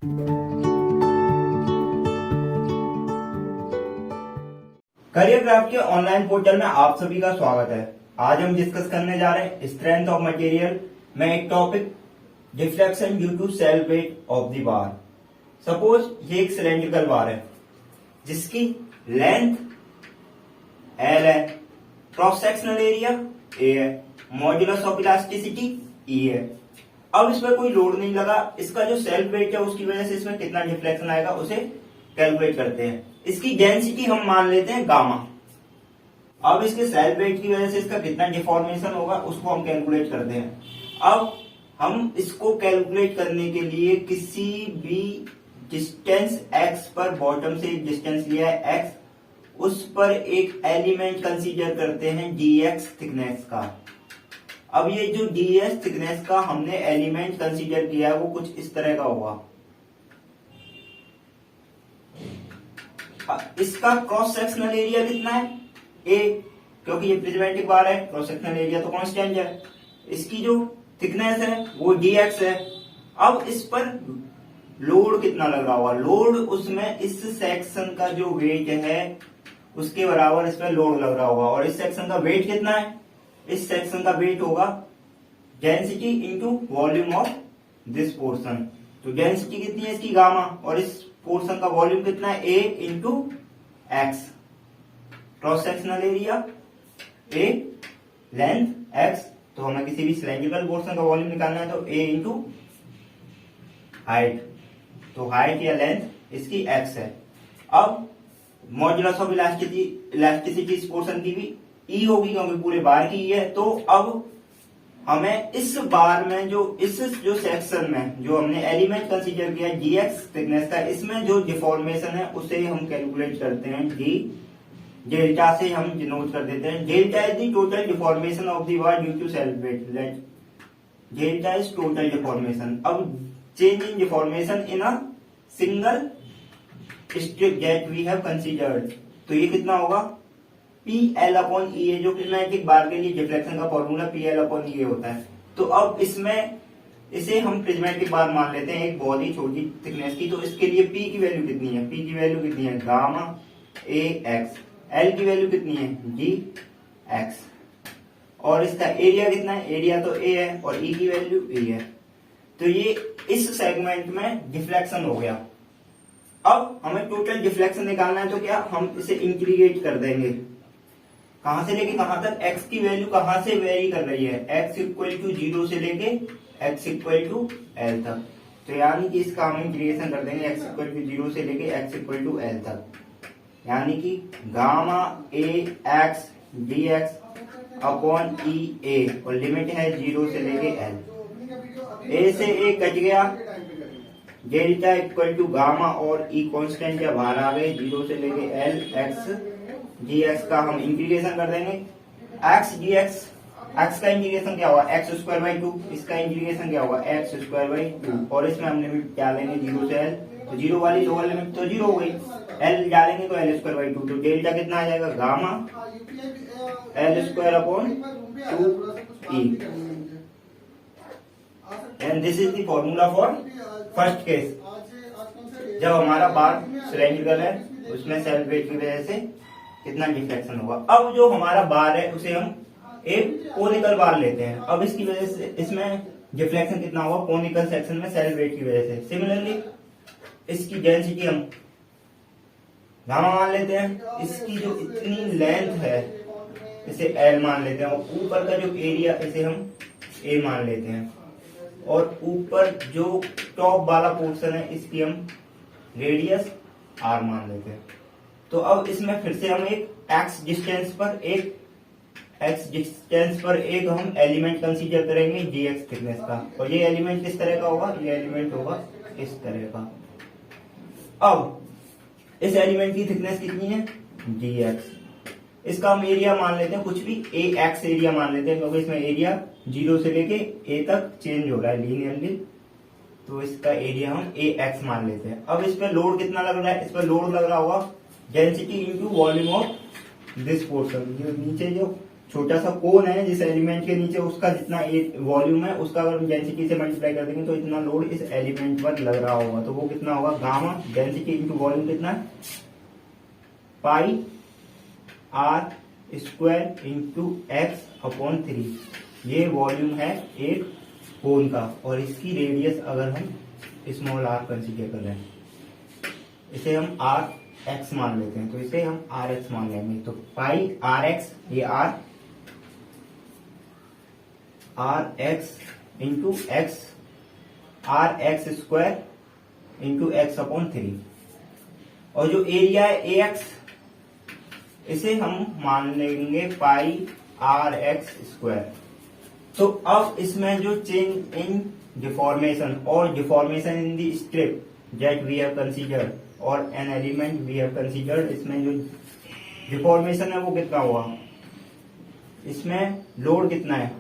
Career craft के online portal में आप सभी का स्वागत है। आज हम डिस्कस करने जा रहे हैं स्ट्रेंथ ऑफ मटेरियल में एक topic, deflection due to self weight of the bar. Suppose ये एक सिलेंड्रिकल बार है जिसकी लेंथ L है, क्रॉस सेक्शनल एरिया A है, मॉड्यूलस ऑफ इलास्टिसिटी E है। अब इस पर कोई लोड नहीं लगा, इसका जो सेल्फ वेट है उसकी वजह से इसमें कितना डिफ्लेक्शन आएगा उसे कैलकुलेट करते हैं। इसकी डेंसिटी हम मान लेते हैं गामा। अब इसके सेल्फ वेट की वजह से इसका कितना डिफॉर्मेशन होगा उसको हम कैलकुलेट करते हैं। अब हम इसको कैलकुलेट करने के लिए किसी भी डिस्टेंस x पर, बॉटम से एक डिस्टेंस लिया है x, उस पर एक एलिमेंट कंसीडर करते हैं dx थिकनेस का। अब ये जो dx थिकनेस का हमने एलिमेंट कंसीडर किया है वो कुछ इस तरह का होगा। इसका क्रॉस सेक्शनल एरिया कितना है A, क्योंकि ये प्रिज्मेटिक बार है, क्रॉस सेक्शनल एरिया तो कांस्टेंट है। इसकी जो थिकनेस है वो dx है। अब इस पर लोड कितना लग रहा होगा, लोड उसमें इस सेक्शन का जो वेट है उसके बराबर इस पर लोड लग रहा होगा। और इस सेक्शन का वेट कितना है, इस सेक्शन का वेट होगा density into volume of this portion. तो डेंसिटी कितनी है इसकी गामा, और इस पोर्शन का वॉल्यूम कितना है A into x. Cross sectional area A, length x, तो हमें किसी भी सिलेंड्रिकल पोर्शन का वॉल्यूम निकालना है तो A इंटू हाइट, तो हाइट या लेंथ इसकी x है। अब मॉड्यूलस ऑफ इलास्टिसिटी इस पोर्शन की भी E होगी क्योंकि पूरे बार की E है। तो अब हमें इस बार में जो सेक्शन में जो हमने एलिमेंट कंसीडर किया है dx थिकनेस का, इसमें जो डिफॉर्मेशन है उसे हम कैलकुलेट करते हैं d डेल्टा से हम डिनोट कर देते हैं। Delta is the total deformation of the bar due to self weight. Delta is total deformation. अब change in deformation in a single strip that we have considered, तो ये कितना होगा PL/E, जो प्रिज्मेटिक बार के लिए डिफ्लेक्शन का फॉर्मूला PL/E होता है। तो अब इसमें इसे हम प्रिज्मेटिक बार मान लेते हैं एक बहुत ही छोटी थिकनेस की। तो इसके लिए P की वैल्यू कितनी है, P की वैल्यू कितनी है गामा AX, L की वैल्यू कितनी है dx, और इसका एरिया कितना है, एरिया तो A है और E की वैल्यू E है। तो ये इस सेगमेंट में डिफ्लेक्शन हो गया। अब हमें टोटल डिफ्लेक्शन निकालना है, तो क्या हम इसे इंटीग्रेट कर देंगे, कहां से लेके कहां तक, x की वैल्यू कहां से वेरी कर रही है, x इक्वल टू 0 से लेके x इक्वल टू L तक। तो यानी कि इसका हम इंटीग्रेशन कर देंगे x इक्वल टू 0 से लेके x इक्वल टू L तक, यानी कि gamma AX dx upon EA, और लिमिट है 0 से लेके L। A से A कट गया, डेल्टा इक्वल टू गामा और E कांस्टेंट या बाहर आ गए, 0 से लेके L x dx का हम इंटीग्रेशन कर देंगे। x dx, x का इंटीग्रेशन क्या होगा x²/2, इसका इंटीग्रेशन क्या होगा x²/2, और इसमें हम लिमिट डालेंगे 0 से L, तो 0 वाली लोअर लिमिट तो 0 हो गई, L डालेंगे तो L²/2, तो डेल्टा कितना आ जाएगा gamma L²/2E। And this is the formula for first case, जब हमारा बार सिलेंड्रिकल है उसमें सेल्फ वेट की वजह से कितना डिफ्लेक्शन होगा। अब जो हमारा बार है उसे हम एक कोनिकल बार लेते हैं। अब इसकी वजह से इसमें डिफ्लेक्शन कितना होगा कोनिकल सेक्शन में सेल्फ वेट की वजह से। सिमिलरली इसकी डेंसिटी हम गामा मान लेते हैं, इसकी जो इतनी लेंथ है इसे L मान लेते हैं, और ऊपर का जो एरिया इसे हम A मान लेते हैं, और ऊपर जो टॉप वाला पोर्शन है इसकी हम रेडियस R मान लेते हैं। तो अब इसमें फिर से हम एक x डिस्टेंस पर एक हम एलिमेंट कंसीडर करेंगे dx थिकनेस का, और ये एलिमेंट किस तरह का होगा, ये एलिमेंट होगा इस तरह का। अब इस एलिमेंट की थिकनेस कितनी है dx, इसका हम एरिया मान लेते हैं, कुछ भी AX एरिया मान लेते हैं, क्योंकि इसमें एरिया 0 से लेके A तक चेंज हो रहा है लीनियरली, तो इसका एरिया हम AX मान लेते हैं। अब इस पर लोड कितना लग रहा है, इस पर लोड लग रहा होगा density into volume of this portion, जो नीचे जो छोटा सा कोन है जिस एलिमेंट के नीचे उसका जितना वॉल्यूम है उसका अगर हम डेंसिटी से मल्टीप्लाई कर देंगे तो इतना लोड इस एलिमेंट पर लग रहा होगा। तो वो कितना होगा, गामा डेंसिटी इंटू वॉल्यूम कितना है, pi R square into X upon 3। ये वॉल्यूम है एक कोन का और इसकी रेडियस अगर हम स्मॉल आर कंसीडर कर रहे हैं, इसे हम आर एक्स मान लेते हैं, तो इसे हम आर एक्स मान लेंगे। तो पाई आर एक्स, ये R X into X, R X square into X upon 3। और जो एरिया है ए एक्स, इसे हम मान लेंगे पाई आर एक्स स्क्वायर। तो अब इसमें जो चेंज इन डिफॉर्मेशन और deformation in the strip that we have considered और an element we have considered, इसमें जो डिफॉर्मेशन है वो कितना हुआ, इसमें लोड कितना है,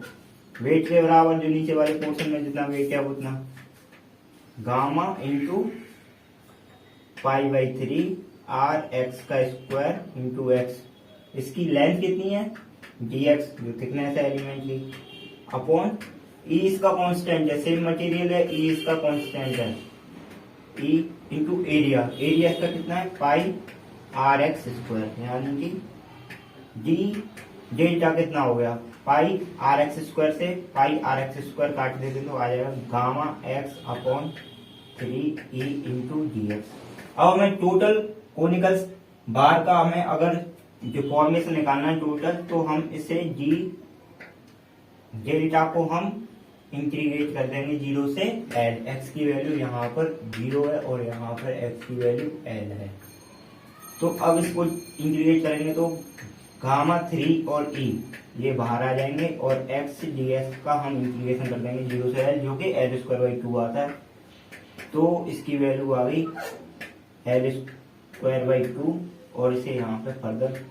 वेट के बराबर जो नीचे वाले पोर्शन में जितना वेट है उतना, gamma into pi by 3 R X का स्क्वायर इंटू एक्स। इसकी लेंथ कितनी है, डी एक्स जो थिकनेस है एलिमेंट की, अपॉन ई इसका कांस्टेंट है, सेम मटेरियल है, ई इसका कांस्टेंट है, ई इंटू एरिया, एरिया इसका कितना है, पाई आर एक्स स्क्वायर, यानी कि डी डेल्टा कितना हो गया, पाई आर एक्स स्क्वायर से पाई आर एक्स स्क्वायर काट देते तो आ जाएगा gamma x upon 3 E into D x. अब हमें टोटल कोनिकल बार का हमें अगर डिफॉर्मेशन निकालना है टोटल, तो हम इसे डी डेल्टा को हम इंटीग्रेट कर देंगे 0 से एल। एक्स की वैल्यू यहाँ पर 0 है और यहाँ पर एक्स की वैल्यू एल है। तो अब इसको इंटीग्रेट करेंगे तो गामा 3 और ई ये बाहर आ जाएंगे और एक्स डी एक्स का हम इंटीग्रेशन कर देंगे 0 से एल, जो कि एल स्क्वायर बाई 2 आता है। तो इसकी वैल्यू आ गई एल स्क्वायर बाई 2 और इसे यहाँ पे फर्दर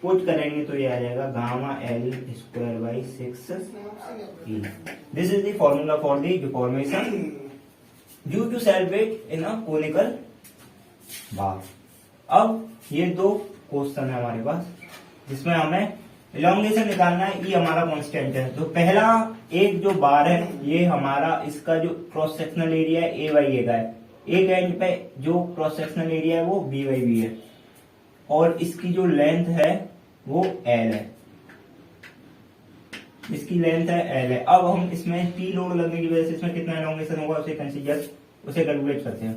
पुट करेंगे तो ये आ जाएगा gamma L square by 6 E. This is the formula for the deformation due to self weight in a conical bar. अब ये दो क्वेश्चन है हमारे पास जिसमें हमें इलोंगेशन निकालना है, ई हमारा कांस्टेंट है। तो पहला एक जो बार है ये हमारा इसका जो क्रॉस सेक्शनल एरिया है ए बाई ए का है, एक एंड पे जो क्रॉस सेक्शनल एरिया है वो बी बाई बी है और इसकी जो लेंथ है वो एल है, इसकी लेंथ है एल है। अब हम इसमें पी लोड लगने की वजह से इसमें कितना इलोंगेशन होगा उसे कंसीडर उसे कैलकुलेट करते हैं।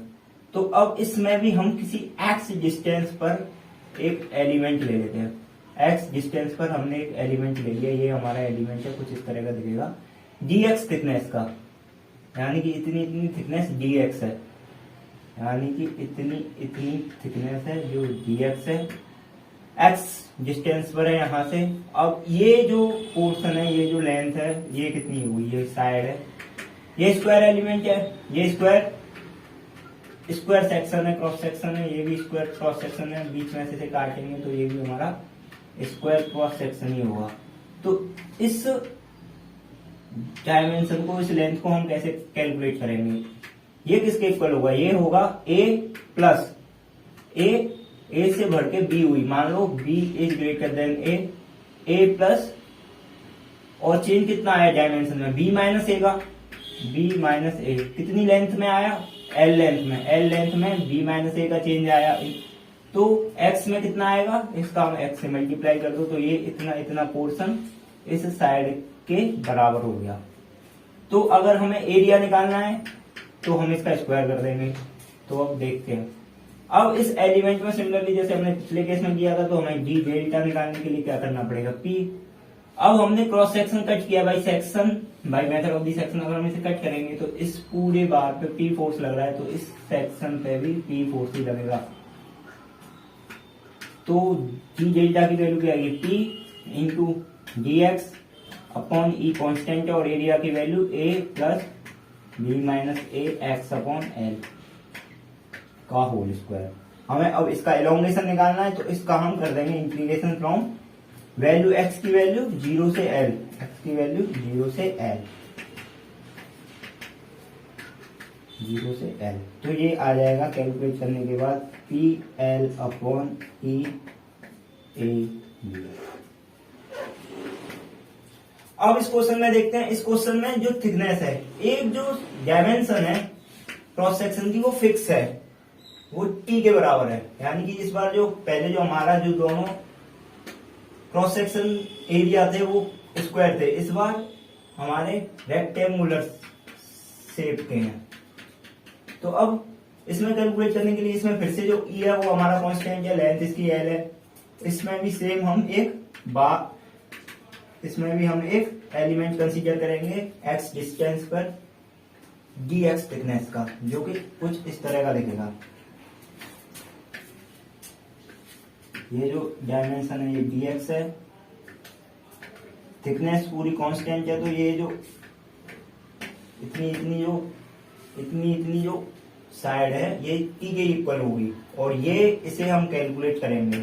तो अब इसमें भी हम किसी एक्स डिस्टेंस पर एक एलिमेंट ले लेते हैं। एक्स डिस्टेंस पर हमने एक एलिमेंट ले लिया, ये हमारा एलिमेंट है, कुछ इस तरह का दिखेगा। डी एक्स थिकनेस का, यानी कि इतनी इतनी थिकनेस डी एक्स है, यानी कि इतनी इतनी थिकनेस है जो डी एक्स है, एक्स डिस्टेंस पर है यहाँ से। अब ये जो पोर्शन है, ये जो लेंथ है, ये कितनी हुई, ये साइड है, ये स्क्वायर एलिमेंट है, ये स्क्वायर सेक्शन है, क्रॉस सेक्शन है, ये भी स्क्वायर क्रॉस सेक्शन है, बीच में से काटेंगे तो ये भी हमारा स्क्वायर क्रॉस सेक्शन ही होगा। तो इस डायमेंशन को, इस लेंथ को हम कैसे कैलकुलेट करेंगे, ये किसके इक्वल होगा, ये होगा ए प्लस ए से बढ़ के बी हुई, मान लो B is greater than A plus, और चेंज कितना आया डायमेंशन में, बी माइनस ए का, बी माइनस ए कितनी लेंथ में आया, एल लेंथ में बी माइनस ए का चेंज आया। तो एक्स में कितना आएगा, इसका हम एक्स से मल्टीप्लाई कर दो तो ये इतना पोर्शन इस साइड के बराबर हो गया। तो अगर हमें एरिया निकालना है तो हम इसका स्क्वायर कर देंगे। तो अब देखते हैं, अब इस एलिमेंट में सिमिलरली जैसे हमने पिछले केस में किया था, तो हमें डी डेल्टा निकालने के लिए क्या करना पड़ेगा, पी। अब हमने क्रॉस सेक्शन कट किया by method of the section, अगर हम इसे कट करेंगे तो इस पूरे बार पे पी फोर्स लग रहा है, तो इस सेक्शन पे भी पी फोर्स ही लगेगा। तो डी डेल्टा की वैल्यू क्या आएगी, P into D X upon E constant और एरिया की value A plus B minus A X upon L का होल स्क्वायर। हमें अब इसका एलोंगेशन निकालना है, तो इसका हम कर देंगे इंटीग्रेशन फ्रॉम वैल्यू एक्स की वैल्यू 0 से एल, एक्स की वैल्यू 0 से एल, 0 से एल। तो ये आ जाएगा कैलकुलेट करने के बाद P L upon E A B. अब इस क्वेश्चन में देखते हैं, इस क्वेश्चन में जो थिकनेस है, एक जो डायमेंशन है क्रॉस सेक्शन की वो फिक्स है, वो टी के बराबर है। यानी कि इस बार जो पहले जो हमारा जो दोनों क्रॉस सेक्शन एरिया थे वो स्क्वायर थे, इस बार हमारे रेक्टेंगुलर शेप के हैं। तो अब इसमें कैलकुलेट करने के लिए इसमें फिर से जो ई है वो हमारा कांस्टेंट है, लेंथ इसकी एल है। इसमें भी सेम हम इसमें भी हम एक एलिमेंट कंसीडर करेंगे एक्स डिस्टेंस पर डी एक्स थिकनेस का, जो कि कुछ इस तरह का दिखेगा। ये जो डायमेंशन है ये डी एक्स है, थिकनेस पूरी कांस्टेंट है, तो ये जो इतनी जो साइड है ये टी के इक्वल होगी, और ये इसे हम कैलकुलेट करेंगे।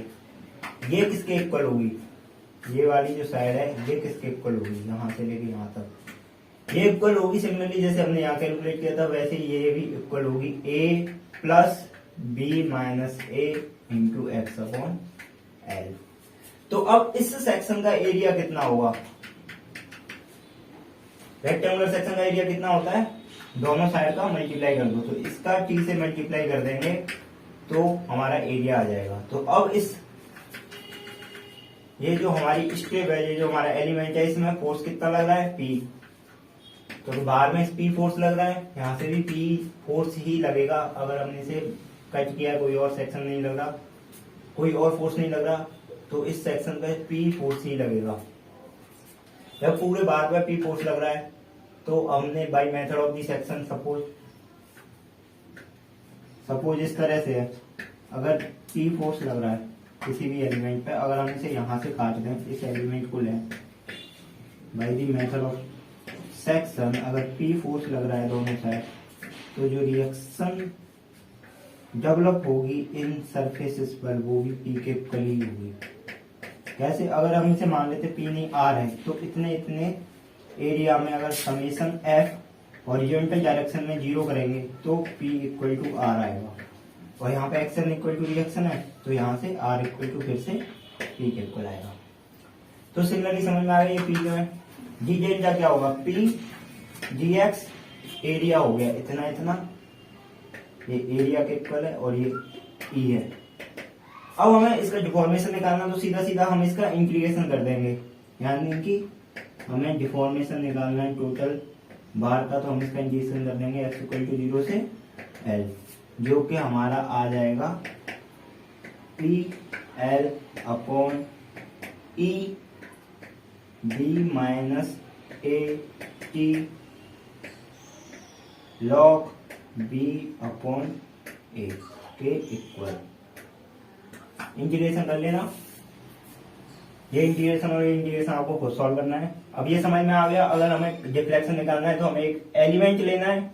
ये किसके इक्वल होगी, ये वाली जो साइड है ये किसके इक्वल होगी, यहां से लेके यहां तक ये इक्वल होगी। सिमिलरली जैसे हमने यहाँ कैलकुलेट किया था वैसे ये भी इक्वल होगी a plus B minus A into X upon L. तो अब इस सेक्शन का एरिया कितना होगा, रेक्टेंगुलर सेक्शन का एरिया कितना होता है, दोनों साइड का मल्टीप्लाई कर दो, तो इसका टी से मल्टीप्लाई कर देंगे तो हमारा एरिया आ जाएगा। तो अब ये जो हमारी स्ट्रिप है, ये जो हमारा एलिमेंट है, इसमें फोर्स कितना लग रहा है, पी। तो बाहर में पी फोर्स लग रहा है, यहाँ से भी पी फोर्स ही लगेगा। अगर हमने इसे कट किया, कोई और सेक्शन नहीं लग रहा, कोई और फोर्स नहीं लग रहा, तो इस सेक्शन पे पी फोर्स ही लगेगा। जब पूरे बार पे पी फोर्स लग रहा है तो हमने by method of the section suppose इस तरह से है, अगर पी फोर्स लग रहा है किसी भी एलिमेंट पे, अगर हम इसे यहां से काट दें, इस एलिमेंट को लें by the method of section, अगर पी फोर्स लग रहा है दोनों साइड, तो जो रिएक्शन डेवलप होगी इन सरफेसेस पर वो भी पी के इक्वल ही होगी। कैसे, अगर हम इसे मान लेते पी नहीं आर है, तो इतने एरिया में अगर समेशन एफ हॉरिजॉन्टल डायरेक्शन में 0 करेंगे तो पी इक्वल टू आर आएगा, और यहाँ पे एक्शन इक्वल टू रिएक्शन है, तो यहाँ से आर इक्वल टू फिर से पी के इक्वल आएगा। तो सिमिलरली समझ में आ गया ये पी जो है, डी डेल्टा क्या होगा, पी डी एक्स एरिया हो गया इतना, ये एरिया के इक्वल है और ये ई है। अब हमें इसका डिफॉर्मेशन निकालना, तो सीधा हम इसका इंटीग्रेशन कर देंगे, यानी कि हमें डिफॉर्मेशन निकालना है टोटल बार का, तो हम इसका इंटीग्रेशन कर देंगे एक्स इक्वल टू 0 से एल, जो कि हमारा आ जाएगा P L upon E B minus A T log B upon A के इक्वल। इंटीग्रेशन कर लेना, ये इंटीग्रेशन और ये इंटीग्रेशन आपको खुद सॉल्व करना है। अब ये समझ में आ गया, अगर हमें डिफ्लेक्शन निकालना है तो हमें एक एलिमेंट लेना है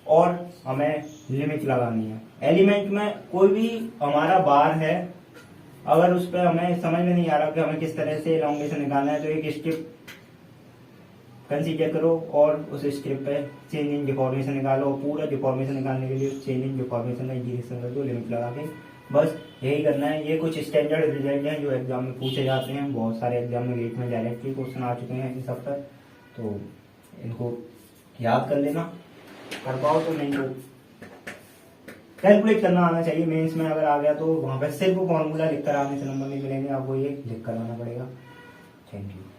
और हमें लिमिट लगानी है। एलिमेंट में कोई भी हमारा बार है, अगर उस पर हमें समझ में नहीं आ रहा कि हमें किस तरह से एलोंगेशन निकालना है, तो एक स्ट्रिप कंसीडर करो और उस स्ट्रिप पे चेंज इन डिफॉर्मेशन निकालो, पूरा डिफॉर्मेशन निकालने के लिए उस चेंज इन डिफॉर्मेशन का इंटीग्रेशन कर दो लिमिट लगा के, बस यही करना है। ये कुछ स्टैंडर्ड रिजल्ट हैं जो एग्जाम में पूछे जाते हैं, बहुत सारे एग्जाम में गेट में डायरेक्टली क्वेश्चन आ चुके हैं इन सब पर, तो इनको याद कर लेना, कर पाओ तो नहीं तो कैलकुलेट करना आना चाहिए। मेंस में अगर आ गया तो वहां पर सिर्फ फॉर्मूला लिख कर आने से नंबर नहीं मिलेंगे, आपको ये लिख कर आना पड़ेगा। Thank you.